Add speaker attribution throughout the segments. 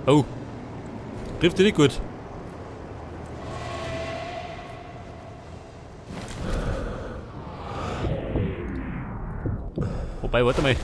Speaker 1: Oh. Trifft die nicht gut. Wobei, warte mal.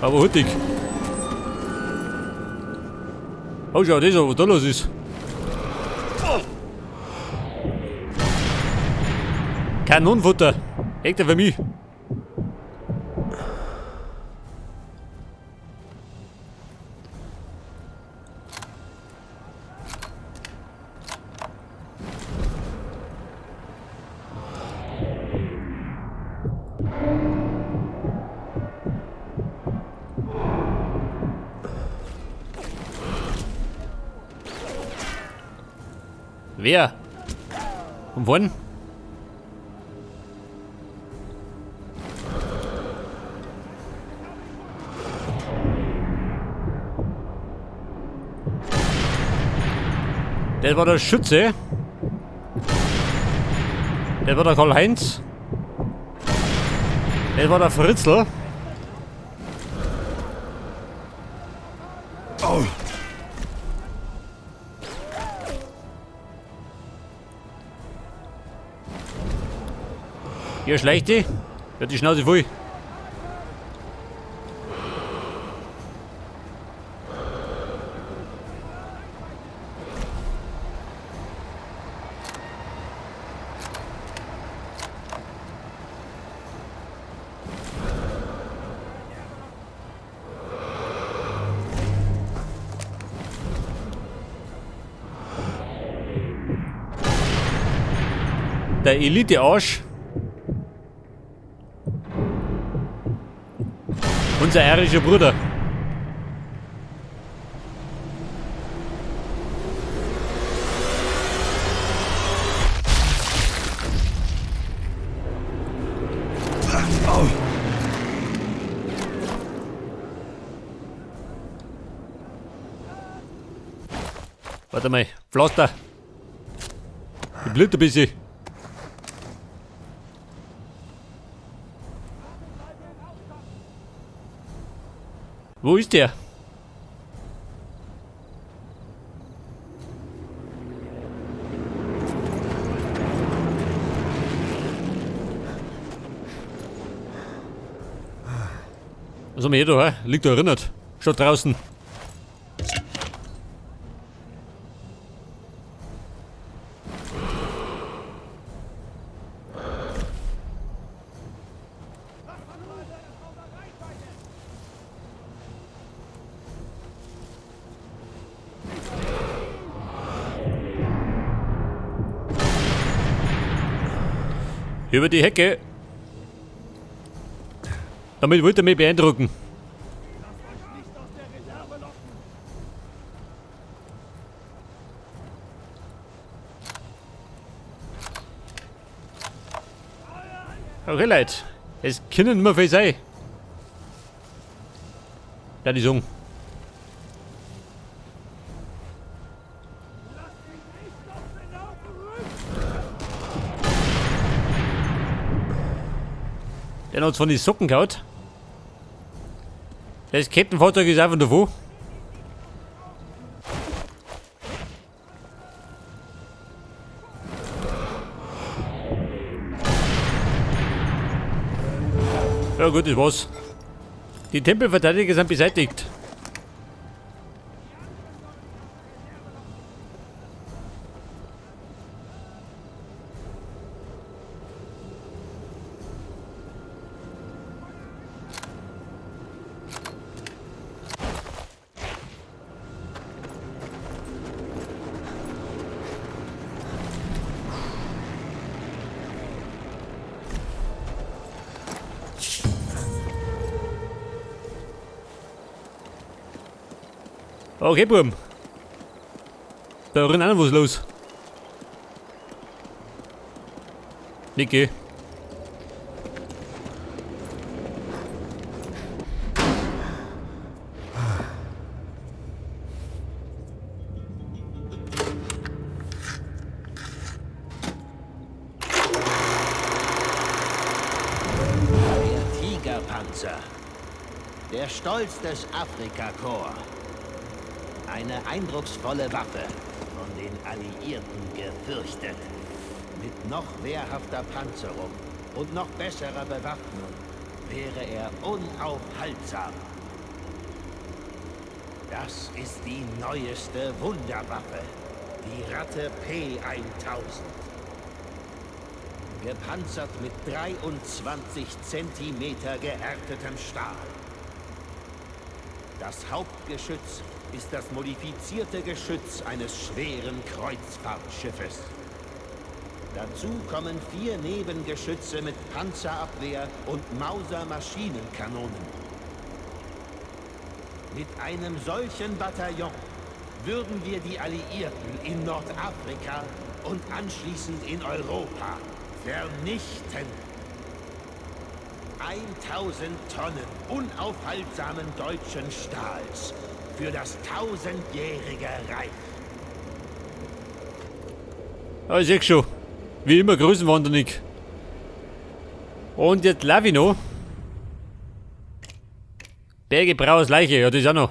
Speaker 1: Aber huttig. Oh, schau, das, was da los ist. Kanonenfutter. Echt für mich. Wer? Und wann? Das war der Schütze. Das war der Karl-Heinz. Das war der Fritzl.
Speaker 2: Oh.
Speaker 1: Hier schleicht die. Wird die Schnauze voll. Der Elite-Arsch. Unser irischer Bruder. Warte mal, Pflaster. Die blutet ein bisschen. Wo ist der? Was haben wir hier da? Hä? Liegt da erinnert. Statt draußen. Über die Hecke. Damit wollte er mich beeindrucken. Okay, Leute. Es können immer viel sein. Ja, die Song. Der hat von den Socken gehauen. Das Kettenfahrzeug ist einfach davon. Ja gut, das war's. Die Tempelverteidiger sind beseitigt. Okay, Buben. Da rennt auch noch was los. Niki.
Speaker 2: Der Stolz des Afrikakorps. Eine eindrucksvolle Waffe, von den Alliierten gefürchtet. Mit noch wehrhafter Panzerung und noch besserer Bewaffnung wäre er unaufhaltsam. Das ist die neueste Wunderwaffe, die Ratte P1000. Gepanzert mit 23 Zentimeter gehärtetem Stahl. Das Hauptgeschütz ist das modifizierte Geschütz eines schweren Kreuzfahrtschiffes. Dazu kommen 4 Nebengeschütze mit Panzerabwehr und Mauser-Maschinenkanonen. Mit einem solchen Bataillon würden wir die Alliierten in Nordafrika und anschließend in Europa vernichten. 1000 Tonnen unaufhaltsamen deutschen Stahls für das 1000-jährige Reich.
Speaker 1: Ah, ich seh schon. Wie immer größenwahnsinnig. Und jetzt Lavino. Berge Brauers Leiche, ja, das ist auch noch.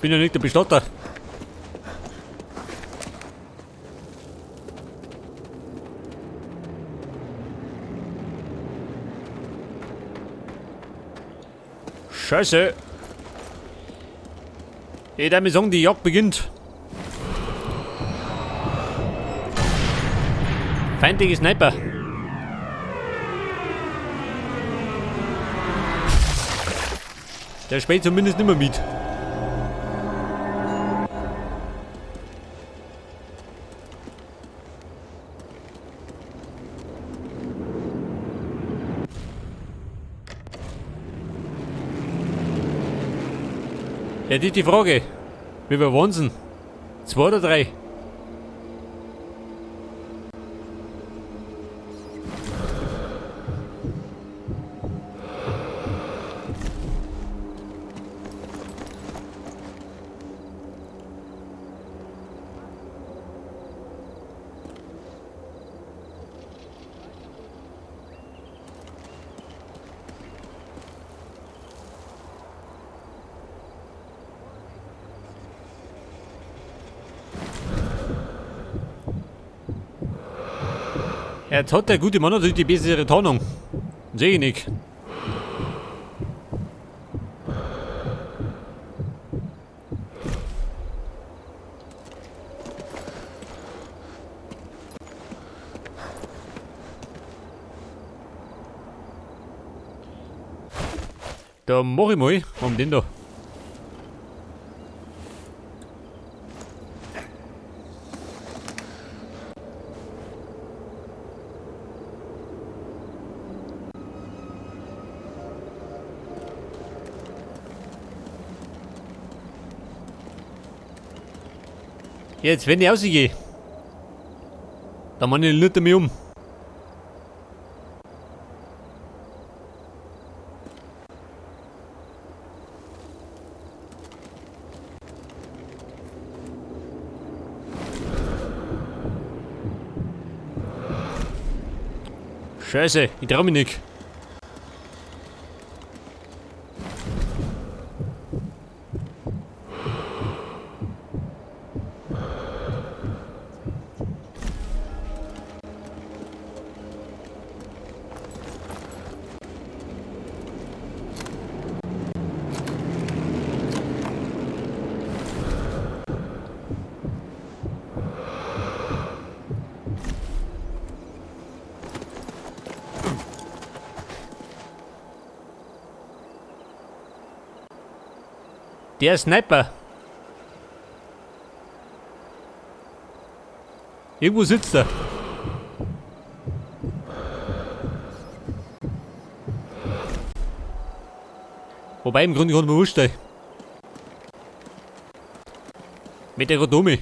Speaker 1: Bin ja nicht der Bestatter. Scheiße. Ich darf mir sagen, die Jagd beginnt. Feindliche Sniper. Der spielt zumindest nicht mehr mit. Ja, die Frage. Wie wir Wahnsinn. 2 oder 3? Jetzt hat der gute Mann natürlich die bessere Tarnung. Sehe ich nicht. Da mach ich mal um den da. Jetzt, wenn ich rausgehe, dann mach ich den Lütter mich um. Scheiße, ich trau mich nicht. Der Sniper. Irgendwo sitzt er. Wobei im Grunde kann man wurscht sein. Mit der Rodome.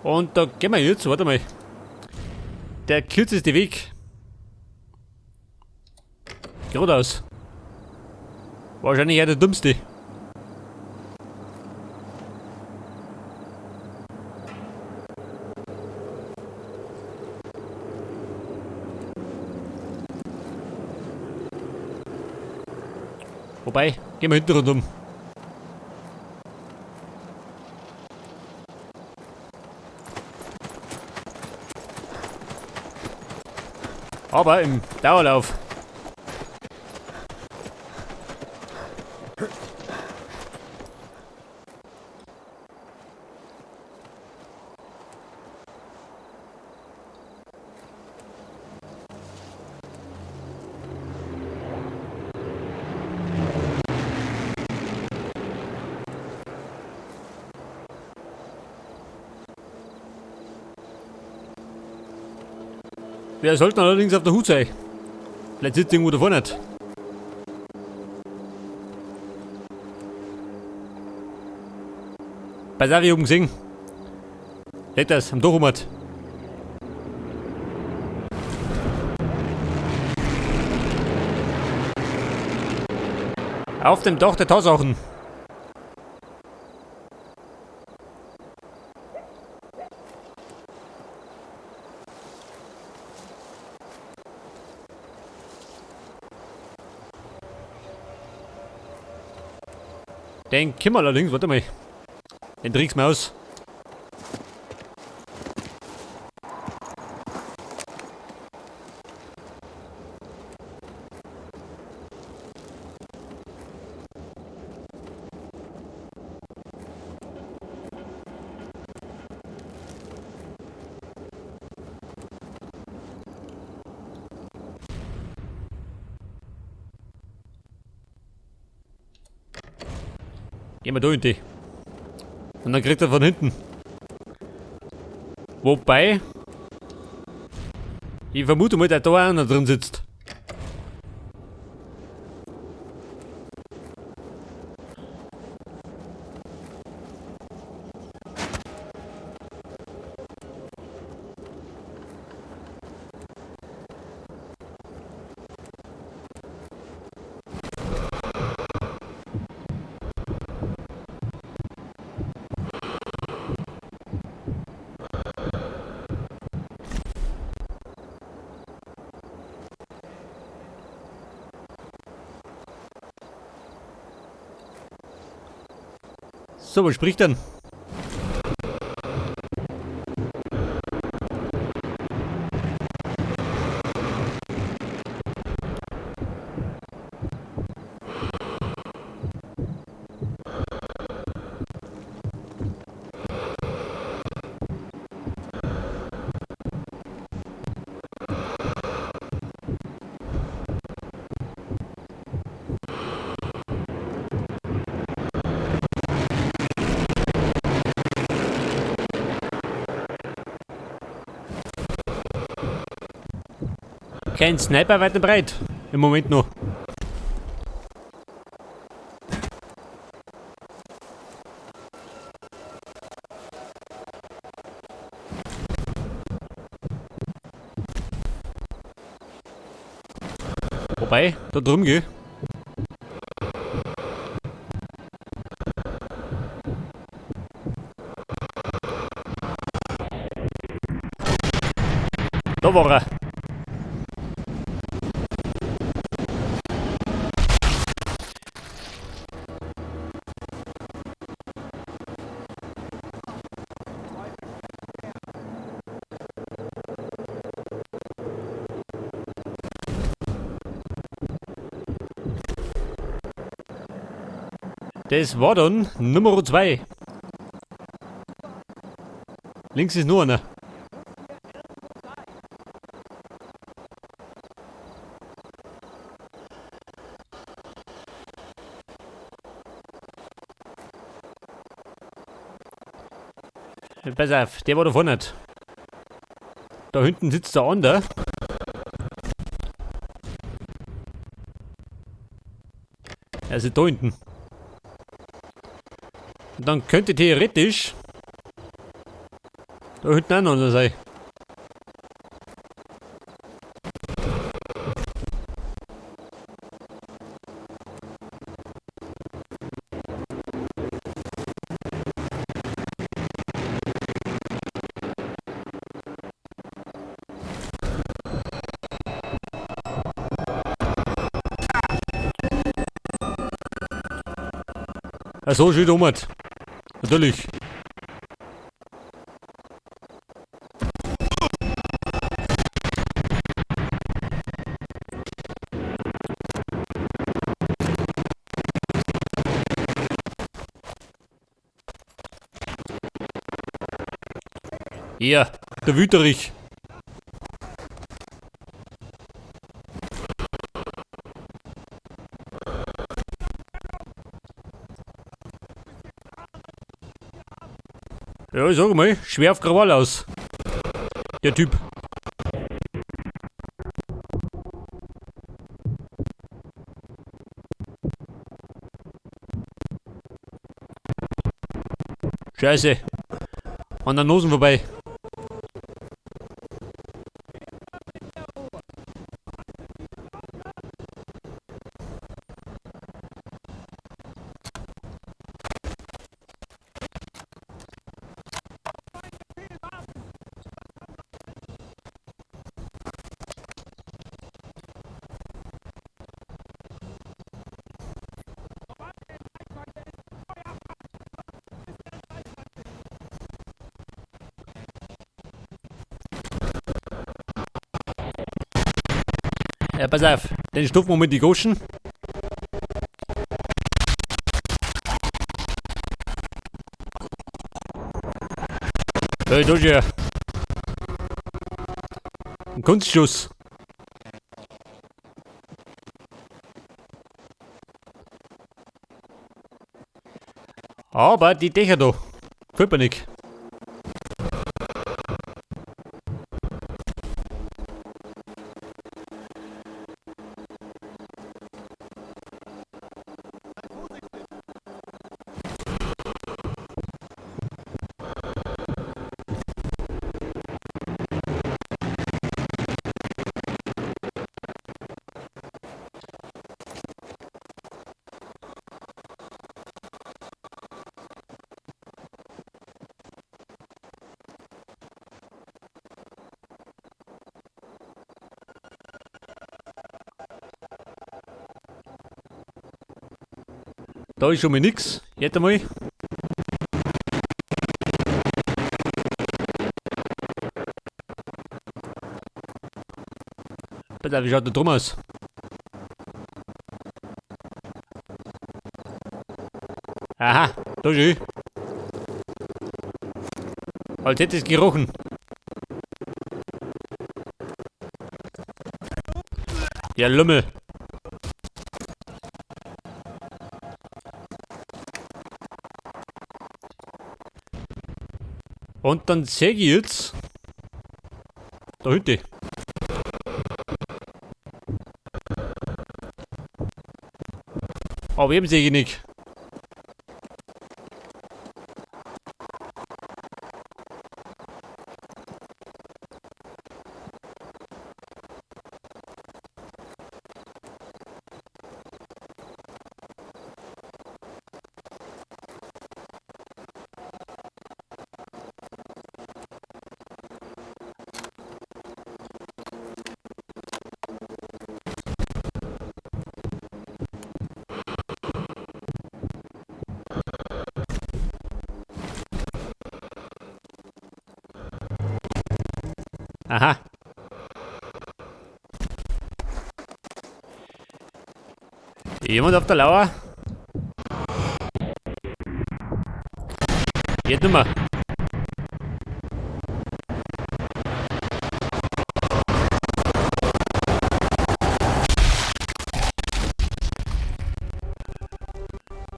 Speaker 1: Und da gehen wir jetzt, warte mal. Der kürzeste Weg. Geradeaus. Wahrscheinlich eher der dümmste. Wobei, gehen wir hinten rundum. Aber im Dauerlauf. Wir sollten allerdings auf der Hut sein. Vielleicht sitzt irgendwo davor nicht. Pass auf, ich hab ihn gesehen. Seht das, am Dochumat. Auf dem Dach der Tatsachen. Den können wir allerdings, warte mal. Den trick's mal aus. Gehen wir da hinten. Und dann kriegt er von hinten. Wobei, ich vermute mal, dass da auch einer drin sitzt. So, was spricht denn? Kein Sniper weit und breit. Im Moment noch. Wobei, da drum geh. Da war er. Das war dann Nummer 2. Links ist nur einer. Pass auf, der war da vorne nicht. Da hinten sitzt der andere. Also da hinten. Und dann könnte theoretisch da hinten auch noch einer sein. Ach so, schön um. Natürlich. Ja, der Wüterich. Ja, ich sag mal, schwer auf Krawall aus. Der Typ. Scheiße. An der Nosen vorbei. Ja, pass auf. Den stopfen wir mit die Goschen. Hey, da ist ja. Ein Kunstschuss. Aber die Dächer da. Gefällt mir nicht. Da ist schon mal nix. Jetzt einmal. Pass auf, wie schaut der drum aus? Aha, da ist er. Als hätte es gerochen. Ja, Lümmel. Und dann sehe ich jetzt da Hütte. Aber eben sehe ich nicht. Aha. Jemand auf der Lauer? Jetzt nicht mehr.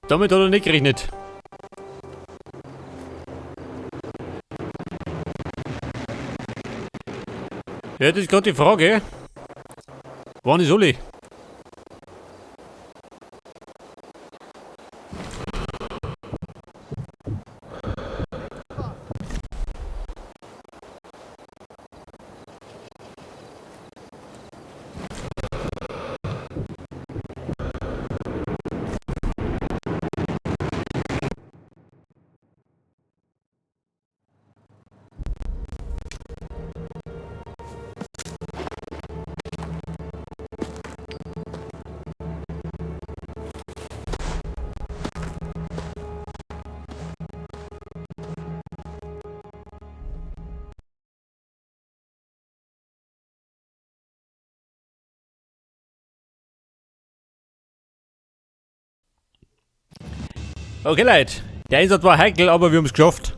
Speaker 1: Damit hat er nicht gerechnet. Ja, das ist gerade die Frage. Wann ist Uli? Okay, Leute. Der Einsatz war heikel, aber wir haben es geschafft.